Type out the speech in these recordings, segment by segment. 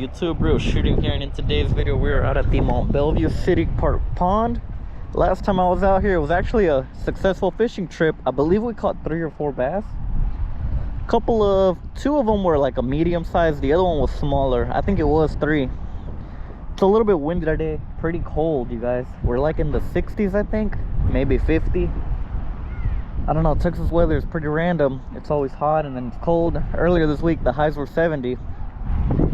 YouTube? Real shooting here, and in today's video we are out at the Mount Bellevue City Park Pond. Last time I was out here, it was actually a successful fishing trip. I believe we caught 3 or 4 bass. Two of them were like a medium size, the other one was smaller. I think it was 3. It's a little bit windy today, pretty cold, you guys. We're like in the 60s, I think, maybe 50. I don't know, Texas weather is pretty random. It's always hot and then it's cold. Earlier this week the highs were 70.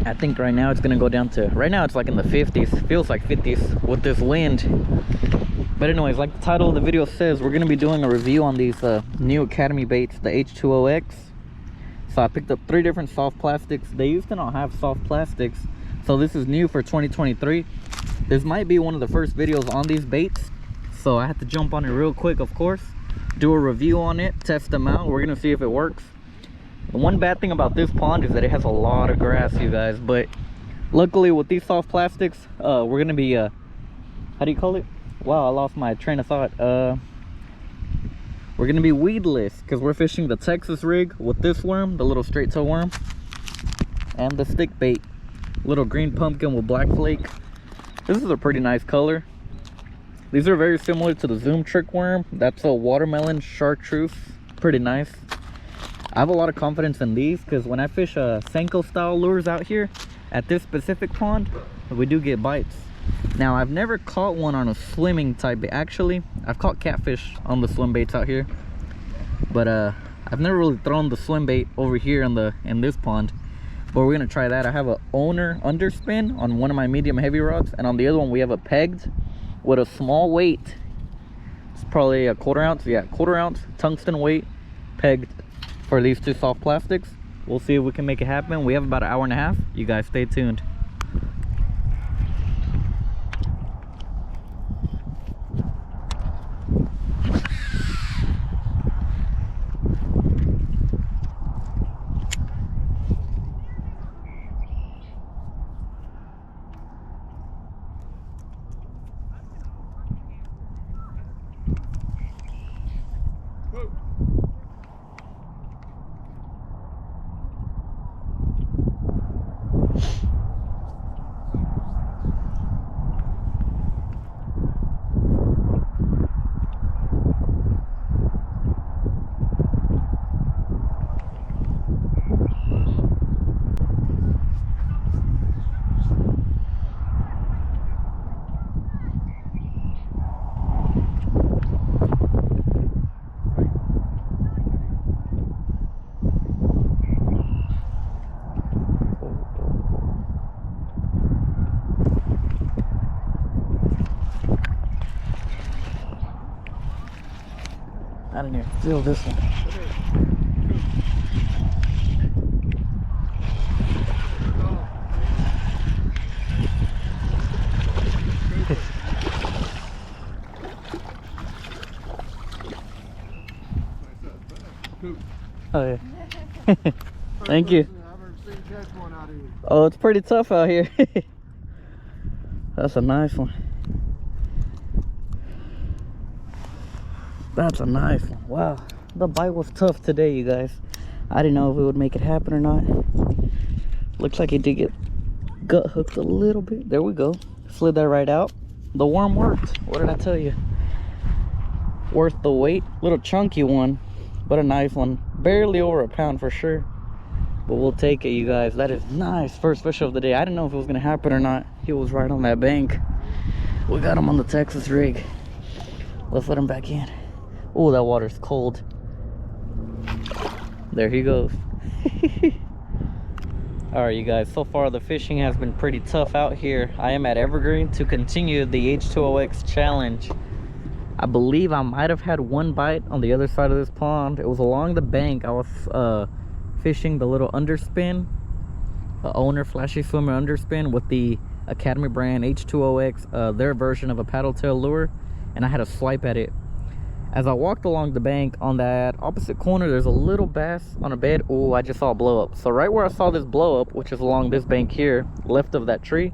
I think right now it's gonna go down to, right now it's like in the 50s, feels like 50s with this wind. But anyways, like the title of the video says, we're gonna be doing a review on these new Academy baits, the H2OX. So I picked up 3 different soft plastics. They used to not have soft plastics, so this is new for 2023. This might be one of the first videos on these baits, so I had to jump on it real quick, of course, do a review on it, test them out. We're gonna see if it works. The one bad thing about this pond is that it has a lot of grass, you guys, but luckily with these soft plastics, we're gonna be how do you call it? Wow, I lost my train of thought. We're gonna be weedless because we're fishing the Texas rig with this worm, the little straight toe worm, and the stick bait, little green pumpkin with black flake. This is a pretty nice color. These are very similar to the Zoom trick worm. That's a watermelon chartreuse, pretty nice. I have a lot of confidence in these because when I fish Senko style lures out here at this specific pond, we do get bites. Now I've never caught one on a swimming type bait. Actually, I've caught catfish on the swim baits out here, but I've never really thrown the swim bait over here in this pond. But we're gonna try that. I have a owner underspin on one of my medium heavy rods, and on the other one we have a pegged with a small weight. It's probably a 1/4 ounce, yeah, 1/4 ounce tungsten weight pegged for these 2 soft plastics. We'll see if we can make it happen. We have about an hour and a half. You guys stay tuned. I didn't even feel this one. Oh yeah. Thank you. Oh, it's pretty tough out here. That's a nice one. That's a nice one. Wow, the bite was tough today, you guys. I didn't know if it would make it happen or not. Looks like it did get gut hooked a little bit. There we go. Slid that right out. The worm worked. What did I tell you? Worth the wait. Little chunky one, but a nice one. Barely over a pound for sure. But we'll take it, you guys. That is nice. First fish of the day. I didn't know if it was gonna happen or not. He was right on that bank. We got him on the Texas rig. Let's let him back in. Oh, that water's cold. There he goes. All right, you guys, so far the fishing has been pretty tough out here. I am at Evergreen to continue the H2OX challenge. I believe I might have had 1 bite on the other side of this pond. It was along the bank. I was fishing the little underspin, the owner flashy swimmer underspin with the Academy brand H2OX, their version of a paddle tail lure, and I had a swipe at it. As I walked along the bank, on that opposite corner, there's a little bass on a bed. Oh, I just saw a blow up. So right where I saw this blow up, which is along this bank here, left of that tree,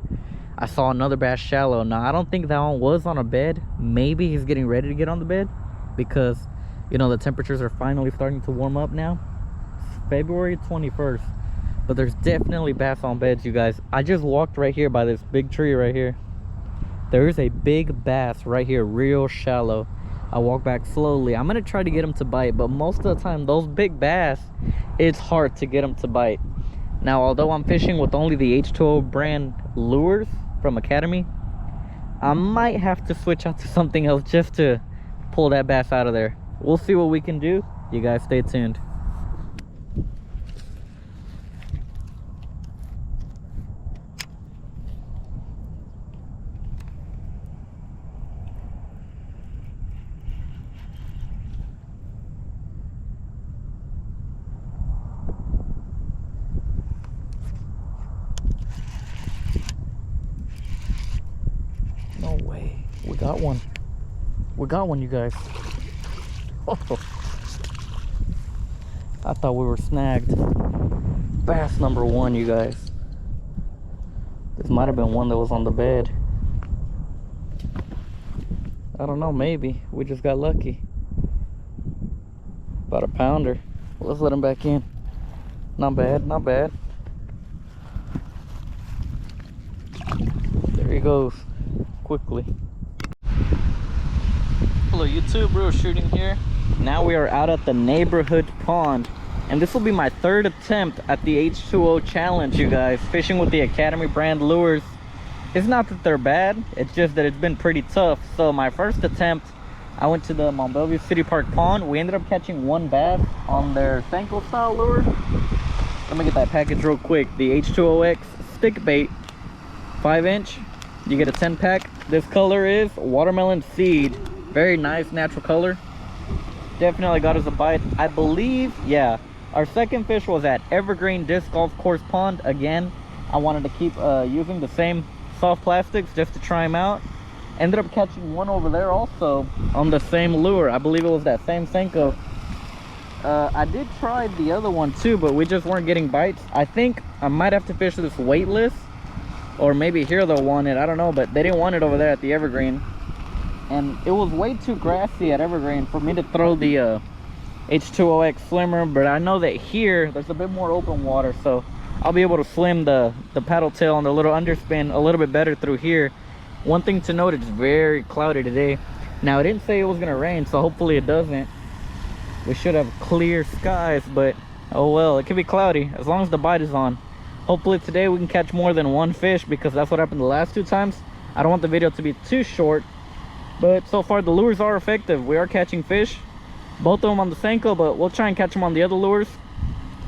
I saw another bass shallow. Now, I don't think that one was on a bed. Maybe he's getting ready to get on the bed because, you know, the temperatures are finally starting to warm up now. It's February 21st. But there's definitely bass on beds, you guys. I just walked right here by this big tree right here. There is a big bass right here, real shallow. I walk back slowly. I'm gonna try to get them to bite, but most of the time those big bass, it's hard to get them to bite. Now, although I'm fishing with only the H2O brand lures from Academy, I might have to switch out to something else just to pull that bass out of there. We'll see what we can do. You guys stay tuned. No way. We got one. We got one, you guys. Oh. I thought we were snagged. Bass number one, you guys. This might have been one that was on the bed. I don't know, maybe. We just got lucky. About a pounder. Let's let him back in. Not bad, not bad. There he goes. Quickly. Hello YouTube, Real Shooting here. Now we are out at the neighborhood pond, and this will be my third attempt at the H2O challenge, you guys, fishing with the Academy brand lures. It's not that they're bad, it's just that it's been pretty tough. So my first attempt, I went to the Mont Belvieu City Park pond. We ended up catching one bass on their Senko style lure. Let me get that package real quick. The H2OX stick bait, 5-inch. You get a 10-pack. This color is watermelon seed. Very nice natural color. Definitely got us a bite. I believe, yeah, our second fish was at Evergreen Disc Golf Course Pond. Again, I wanted to keep using the same soft plastics just to try them out. Ended up catching one over there also on the same lure. I believe it was that same Senko. I did try the other one too, but we just weren't getting bites. I think I might have to fish this weightless, or maybe here they'll want it, I don't know, but they didn't want it over there at the Evergreen. And it was way too grassy at Evergreen for me to throw the H2OX slimmer, but I know that here there's a bit more open water, so I'll be able to slim the paddle tail and the little underspin a little bit better through here. One thing to note, it's very cloudy today. Now, it didn't say it was gonna rain, so hopefully it doesn't. We should have clear skies, but oh well, it could be cloudy as long as the bite is on. Hopefully today we can catch more than one fish, because that's what happened the last two times. I don't want the video to be too short, but so far the lures are effective. We are catching fish, both of them on the Senko, but we'll try and catch them on the other lures.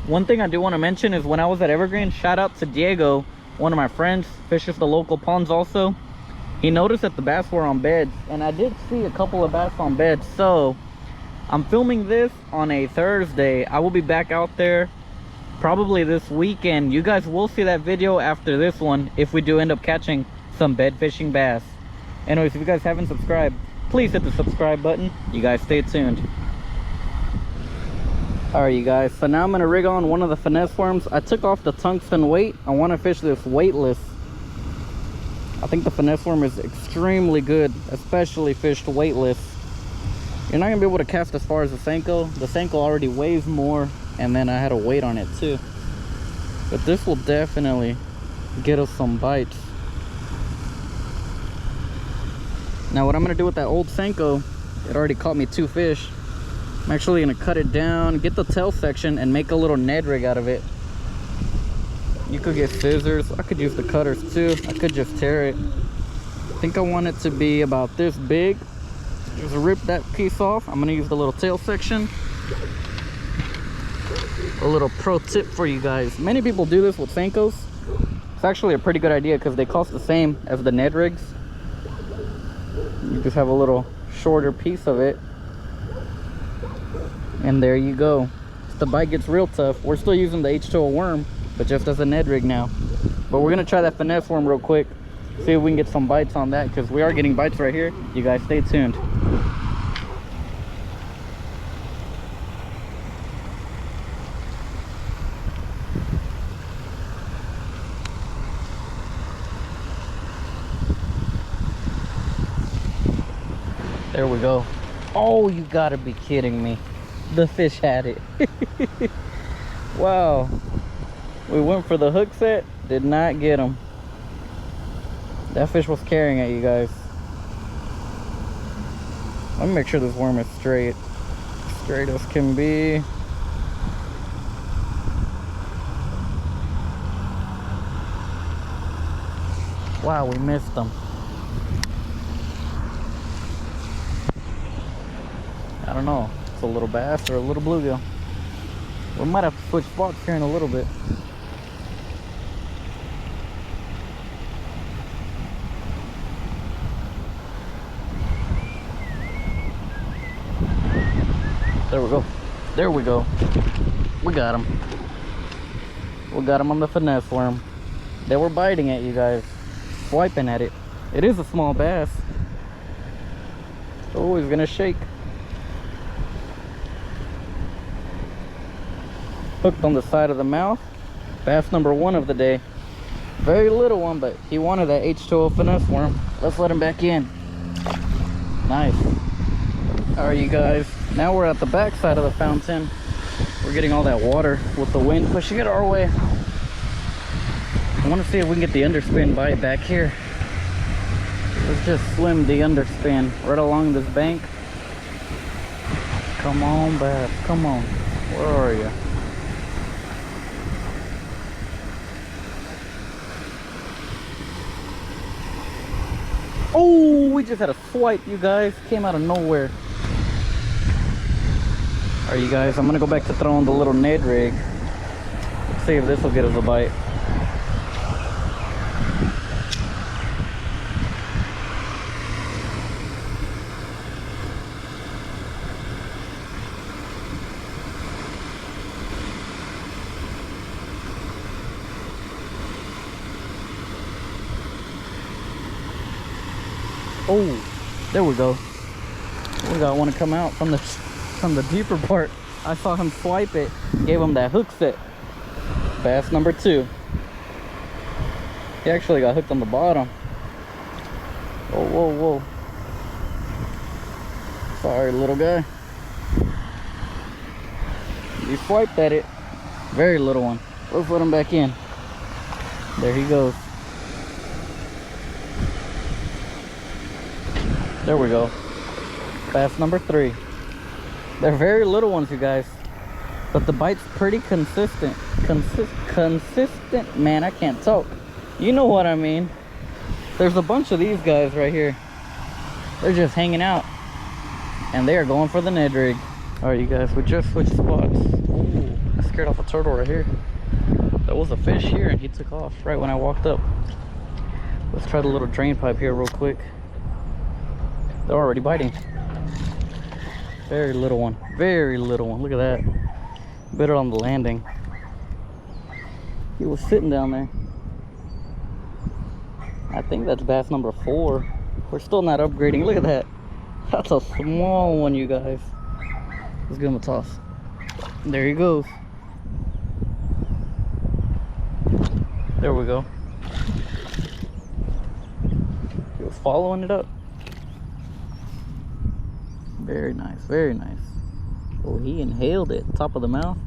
One thing I do want to mention is when I was at Evergreen, shout out to Diego, one of my friends, fishes the local ponds also. He noticed that the bass were on beds, and I did see a couple of bass on beds. So I'm filming this on a Thursday. I will be back out there probably this weekend. You guys will see that video after this one if we do end up catching some bed fishing bass. Anyways, if you guys haven't subscribed, please hit the subscribe button. You guys stay tuned. All right, you guys, so now I'm gonna rig on one of the finesse worms. I took off the tungsten weight. I want to fish this weightless. I think the finesse worm is extremely good, especially fished weightless. You're not gonna be able to cast as far as the Senko. The Senko already weighs more, and then I had a weight on it too. But this will definitely get us some bites. Now what I'm gonna do with that old Senko, it already caught me 2 fish. I'm actually gonna cut it down, get the tail section, and make a little Ned rig out of it. You could get scissors. I could use the cutters too. I could just tear it. I think I want it to be about this big. Just rip that piece off. I'm gonna use the little tail section. A little pro tip for you guys. Many people do this with Senkos. It's actually a pretty good idea because they cost the same as the Ned rigs. You just have a little shorter piece of it. And there you go. If the bite gets real tough, we're still using the H2O worm, but just as a Ned rig now. But we're gonna try that finesse worm real quick, see if we can get some bites on that, because we are getting bites right here. You guys stay tuned. There we go. Oh, you gotta be kidding me. The fish had it. Wow. We went for the hook set, did not get him. That fish was carrying it, you guys. Let me make sure this worm is straight. Straight as can be. Wow, we missed him. I don't know. It's a little bass or a little bluegill. We might have to switch spots here in a little bit. There we go. There we go. We got him. We got him on the finesse worm. They were biting at you guys. Swiping at it. It is a small bass. Oh, he's gonna shake. Hooked on the side of the mouth. Bass number 1 of the day. Very little one, but he wanted that H2O finesse worm. Let's let him back in. Nice. Alright, you guys. Now we're at the back side of the fountain. We're getting all that water with the wind pushing it our way. I want to see if we can get the underspin bite back here. Let's just swim the underspin right along this bank. Come on, bass. Come on. Where are you? Oh, we just had a swipe, you guys. Came out of nowhere. Alright, you guys, I'm gonna go back to throwing the little Ned rig. Let's see if this will get us a bite. Oh, there we go. We got one to come out from the deeper part. I saw him swipe it, gave him that hook set. Bass number 2. He actually got hooked on the bottom. Whoa, whoa, whoa. Sorry, little guy. He swiped at it. Very little one. Let's let him back in. There he goes. There we go. Bass number 3. They're very little ones, you guys, but the bite's pretty consistent. Consistent, man, I can't talk. You know what I mean. There's a bunch of these guys right here. They're just hanging out, and they are going for the Ned rig. All right, you guys, we just switched spots. Ooh, I scared off a turtle right here. There was a fish here, and he took off right when I walked up. Let's try the little drain pipe here real quick. They're already biting. Very little one. Very little one. Look at that. Bit it on the landing. He was sitting down there. I think that's bass number 4. We're still not upgrading. Look at that. That's a small one, you guys. Let's give him a toss. There he goes. There we go. He was following it up. Very nice, very nice. Oh, he inhaled it, top of the mouth.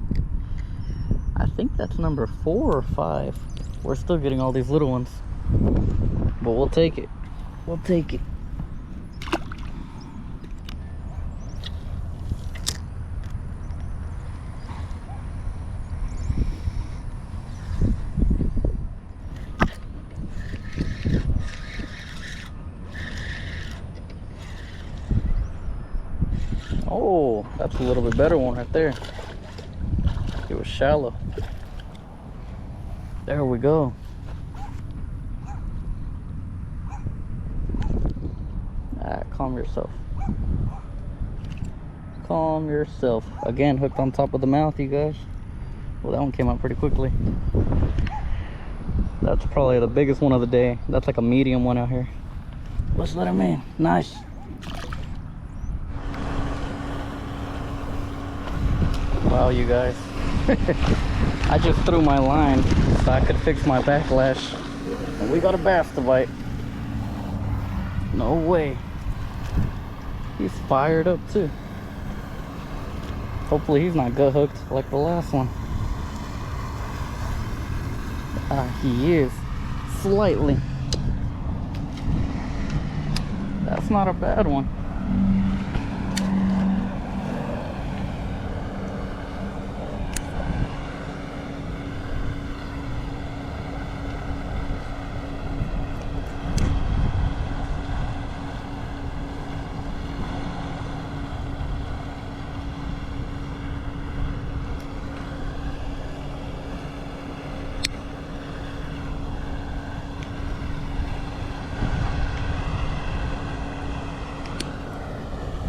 I think that's number 4 or 5. We're still getting all these little ones, but we'll take it. We'll take it. Oh, that's a little bit better one right there. It was shallow. There we go. Alright, calm yourself. Calm yourself. Again, hooked on top of the mouth, you guys. Well, that one came out pretty quickly. That's probably the biggest one of the day. That's like a medium one out here. Let's let him in. Nice. Wow, you guys. I just threw my line so I could fix my backlash. And we got a bass to bite. No way. He's fired up too. Hopefully he's not gut hooked like the last one. He is. Slightly. That's not a bad one.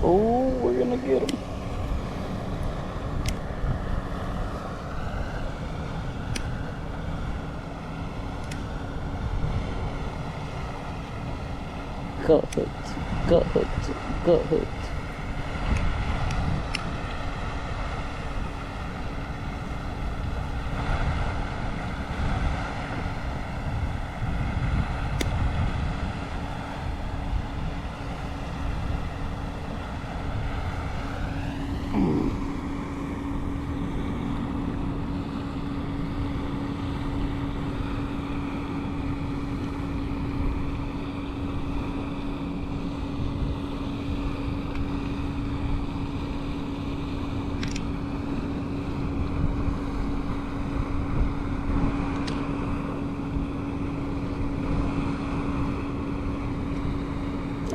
Oh, we're gonna get him. Got hooked, got hooked, got hooked.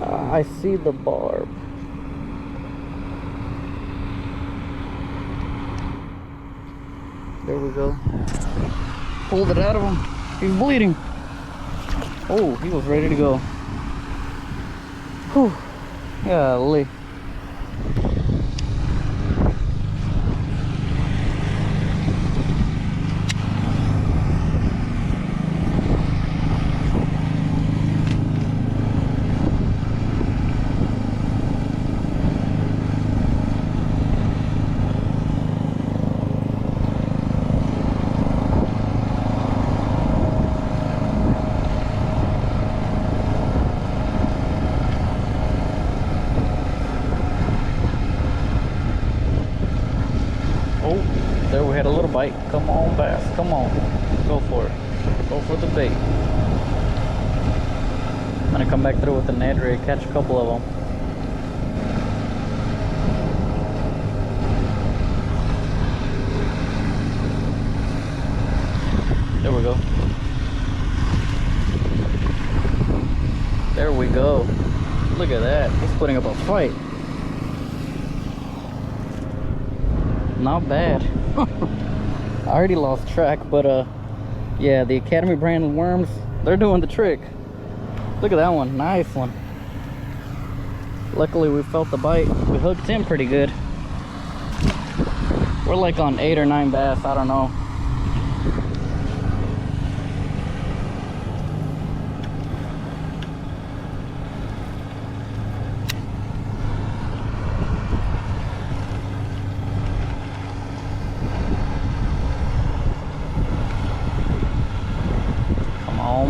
I see the barb. There we go. Pulled it out of him. He's bleeding. Oh, he was ready to go. Whew. Golly. There we had a little bite. Come on, bass. Come on. Go for it. Go for the bait. I'm gonna come back through with the Ned rig, catch a couple of them. There we go. There we go. Look at that. He's putting up a fight. Not bad. I already lost track, but yeah, the Academy brand worms, they're doing the trick. Look at that one. Nice one. Luckily we felt the bite. We hooked him pretty good. We're like on 8 or 9 bass, I don't know.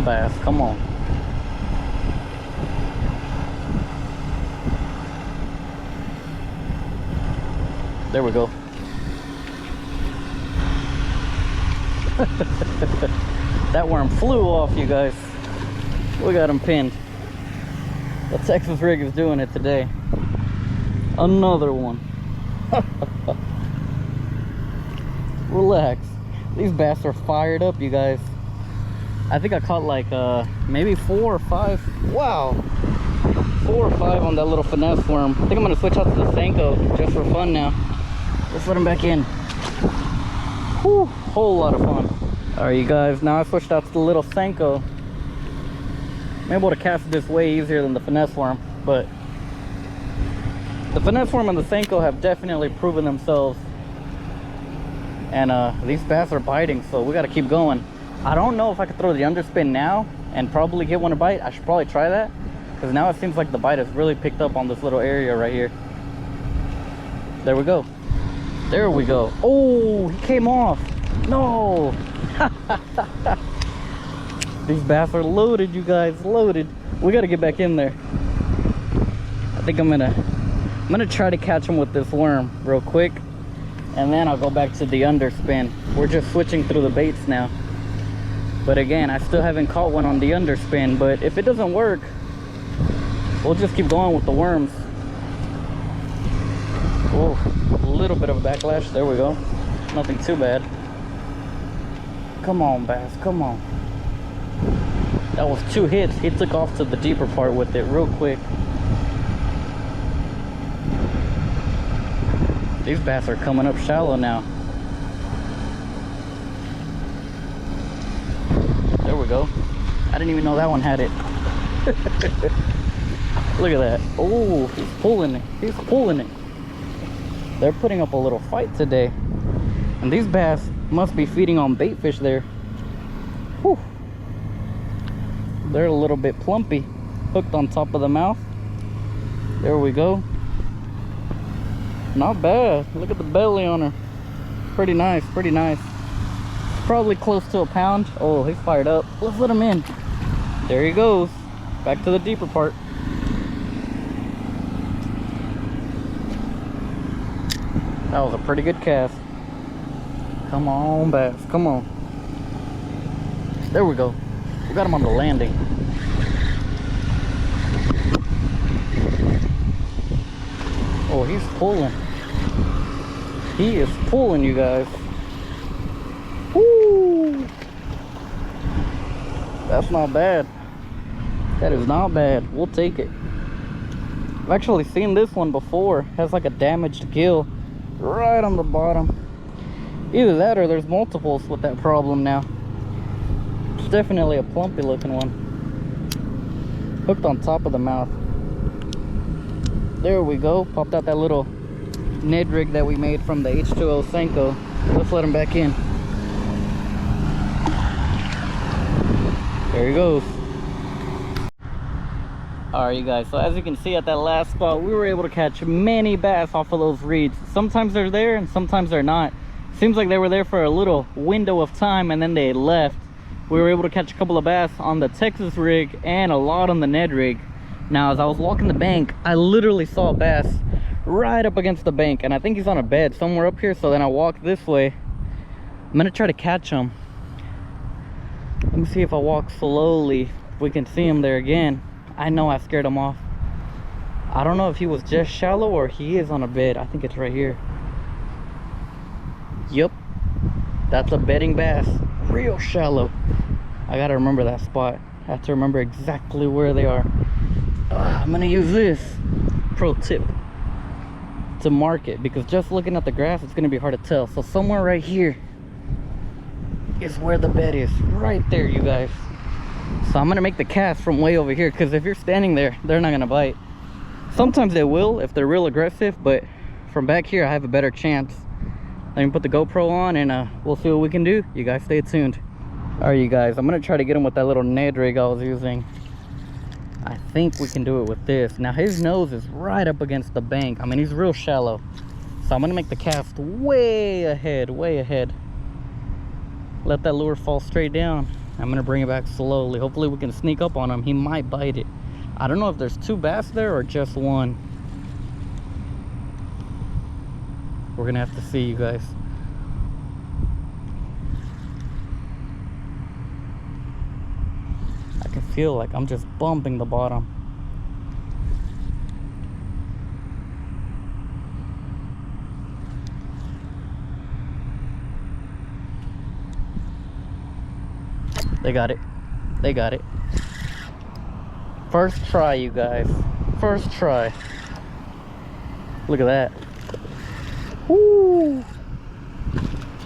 Bass, come on. There we go. That worm flew off, you guys. We got him pinned. The Texas rig is doing it today. Another one. Relax. These bass are fired up, you guys. I think I caught like maybe 4 or 5. Wow, 4 or 5 on that little finesse worm. I think I'm gonna switch out to the Senko just for fun now. Let's let him back in. Whew, whole lot of fun. All right, you guys, now I switched out to the little Senko. I'm able to cast this way easier than the finesse worm, but the finesse worm and the Senko have definitely proven themselves, and these bass are biting, so we got to keep going. I don't know if I could throw the underspin now and probably get one to bite. I should probably try that, because now it seems like the bite has really picked up on this little area right here. There we go. There we go. Oh, he came off. No. These bass are loaded, you guys, loaded. We got to get back in there. I think I'm gonna try to catch him with this worm real quick, and then I'll go back to the underspin. We're just switching through the baits now. But again, I still haven't caught one on the underspin. But if it doesn't work, we'll just keep going with the worms. Oh, a little bit of a backlash. There we go. Nothing too bad. Come on, bass, come on. That was 2 hits. He took off to the deeper part with it real quick. These bass are coming up shallow now. There we go. I didn't even know that one had it. Look at that. Oh, he's pulling it. He's pulling it. They're putting up a little fight today. And these bass must be feeding on bait fish there. Whew. They're a little bit plumpy. Hooked on top of the mouth. There we go. Not bad. Look at the belly on her. Pretty nice, pretty nice. Probably close to a pound. Oh, he's fired up. Let's let him in. There he goes. Back to the deeper part. That was a pretty good cast. Come on, bass. Come on. There we go. We got him on the landing. Oh, he's pulling. He is pulling, you guys. Woo! That's not bad. That is not bad. We'll take it. I've actually seen this one before. Has like a damaged gill right on the bottom. Either that or there's multiples with that problem now. It's definitely a plumpy looking one. Hooked on top of the mouth. There we go. Popped out that little Ned rig that we made from the H2O Senko. Let's let him back in. There he goes. Alright, you guys, so as you can see at that last spot, we were able to catch many bass off of those reeds. Sometimes they're there and sometimes they're not. Seems like they were there for a little window of time and then they left. We were able to catch a couple of bass on the Texas rig and a lot on the Ned rig. Now, as I was walking the bank, I literally saw a bass right up against the bank, and I think he's on a bed somewhere up here. So then I walked this way. I'm gonna try to catch him. Let me see if I walk slowly, if we can see him there again. I know I scared him off. I don't know if he was just shallow or he is on a bed. I think it's right here. Yep, that's a bedding bass. Real shallow. I gotta remember that spot. I have to remember exactly where they are. I'm gonna use this pro tip to mark it, because just looking at the grass it's gonna be hard to tell. So somewhere right here is where the bed is. Right there, you guys. So I'm gonna make the cast from way over here, because if you're standing there, they're not gonna bite. Sometimes they will if they're real aggressive, but from back here I have a better chance. Let me put the GoPro on and we'll see what we can do. You guys stay tuned. All right, you guys, I'm gonna try to get him with that little Ned rig I was using. I think we can do it with this. Now his nose is right up against the bank. I mean, he's real shallow. So I'm gonna make the cast way ahead, way ahead. Let that lure fall straight down. I'm gonna bring it back slowly. Hopefully we can sneak up on him. He might bite it. I don't know if there's 2 bass there or just one. We're gonna have to see, you guys. I can feel like I'm just bumping the bottom. They got it. They got it. First try, you guys. First try. Look at that. Woo!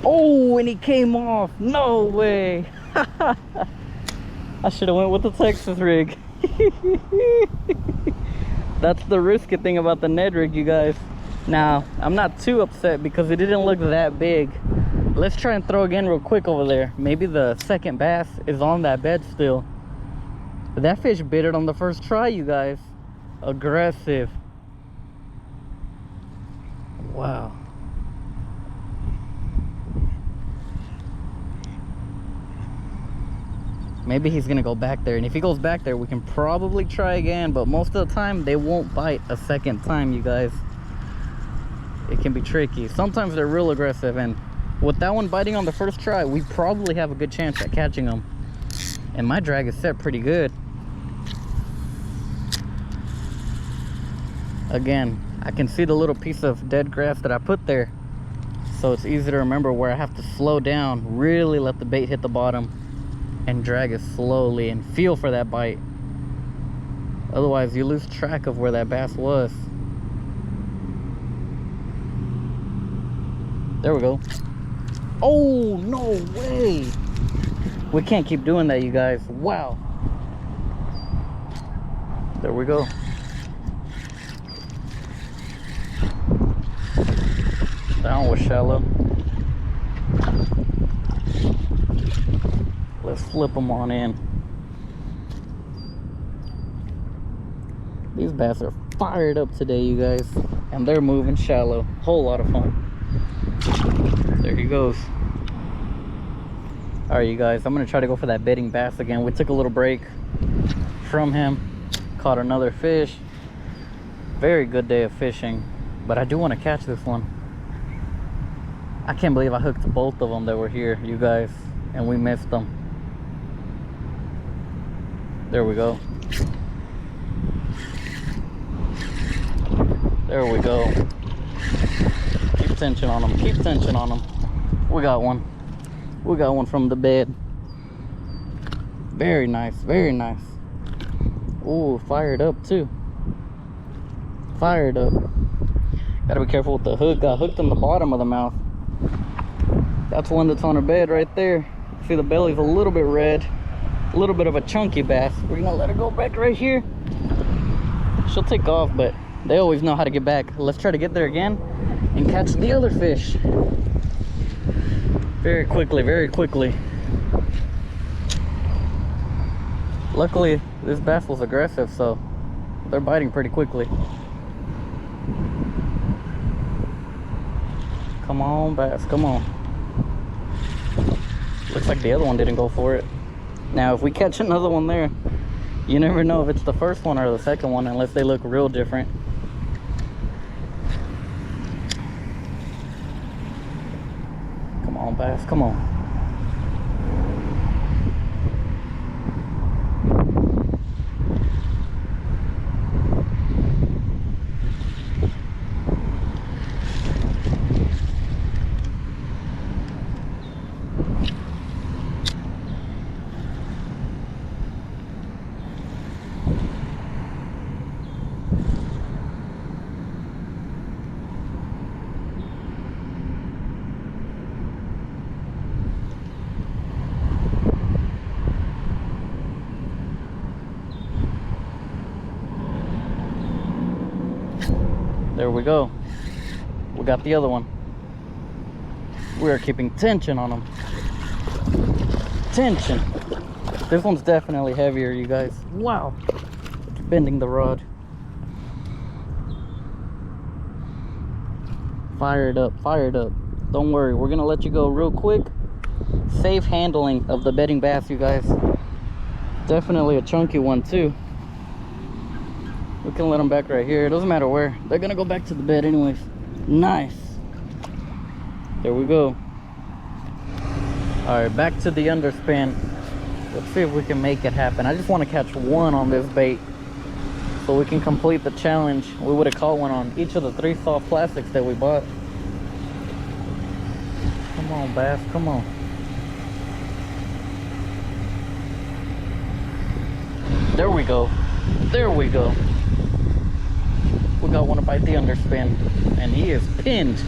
Oh, and he came off. No way. I should have went with the Texas rig. That's the risky thing about the Ned rig, you guys. Now, I'm not too upset because it didn't look that big. Let's try and throw again real quick over there. Maybe the second bass is on that bed still. But that fish bit it on the first try, you guys. Aggressive. Wow. Maybe he's gonna go back there, and if he goes back there we can probably try again, but most of the time they won't bite a second time, you guys. It can be tricky. Sometimes they're real aggressive, and with that one biting on the first try, we probably have a good chance at catching them. And my drag is set pretty good. Again, I can see the little piece of dead grass that I put there, so it's easy to remember where I have to slow down, really let the bait hit the bottom, and drag it slowly and feel for that bite. Otherwise, you lose track of where that bass was. There we go. Oh, no way. We can't keep doing that, you guys. Wow. There we go. That one was shallow. Let's flip them on in. These bass are fired up today, you guys. And they're moving shallow. Whole lot of fun. There he goes. All right, you guys, I'm gonna try to go for that bedding bass again. We took a little break from him, caught another fish. Very good day of fishing, but I do want to catch this one. I can't believe I hooked both of them that were here, you guys, and we missed them. There we go. There we go. Keep tension on them, keep tension on them. We got one. We got one from the bed. Very nice, very nice. Ooh, fired up too. Fired up. Gotta be careful with the hook. Got hooked in the bottom of the mouth. That's one that's on her bed right there. See, the belly's a little bit red. A little bit of a chunky bass. We're gonna let her go back right here. She'll take off, but they always know how to get back. Let's try to get there again and catch the other fish. Very quickly, very quickly. Luckily, this bass was aggressive, so they're biting pretty quickly. Come on, bass, come on. Looks like the other one didn't go for it. Now, if we catch another one there, you never know if it's the first one or the second one unless they look real different. Come on, bass, come on. There we go. We got the other one. We're keeping tension on them. Tension. This one's definitely heavier, you guys. Wow. It's bending the rod. Fired up, fired up. Don't worry, we're gonna let you go real quick. Safe handling of the bedding bass, you guys. Definitely a chunky one too. We can let them back right here. It doesn't matter where. They're gonna go back to the bed anyways. Nice. There we go. All right, back to the underspin. Let's see if we can make it happen. I just want to catch one on this bait so we can complete the challenge. We would have caught one on each of the 3 soft plastics that we bought. Come on, bass, come on. There we go. There we go. We got one to bite the underspin, and he is pinned.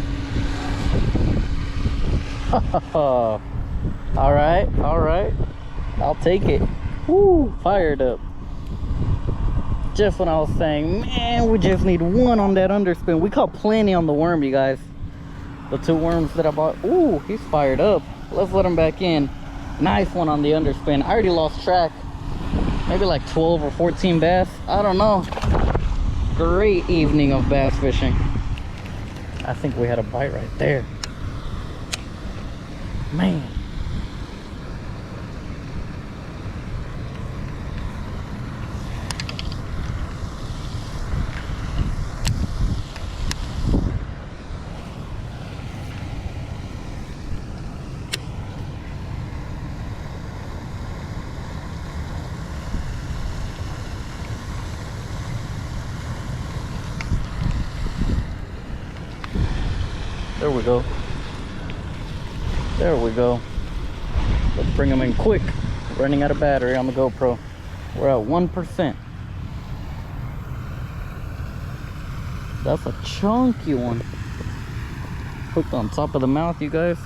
All right, all right. I'll take it. Woo, fired up. Just when I was saying, man, we just need one on that underspin. We caught plenty on the worm, you guys. The 2 worms that I bought. Ooh, he's fired up. Let's let him back in. Nice one on the underspin. I already lost track. Maybe like 12 or 14 bass. I don't know. Great evening of bass fishing. I think we had a bite right there. Man. There we go. There we go. Let's bring them in quick. Running out of battery on the GoPro. We're at 1%. That's a chunky one. Hooked on top of the mouth, you guys.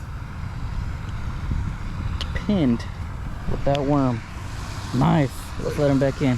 Pinned with that worm. Nice. Let's let him back in.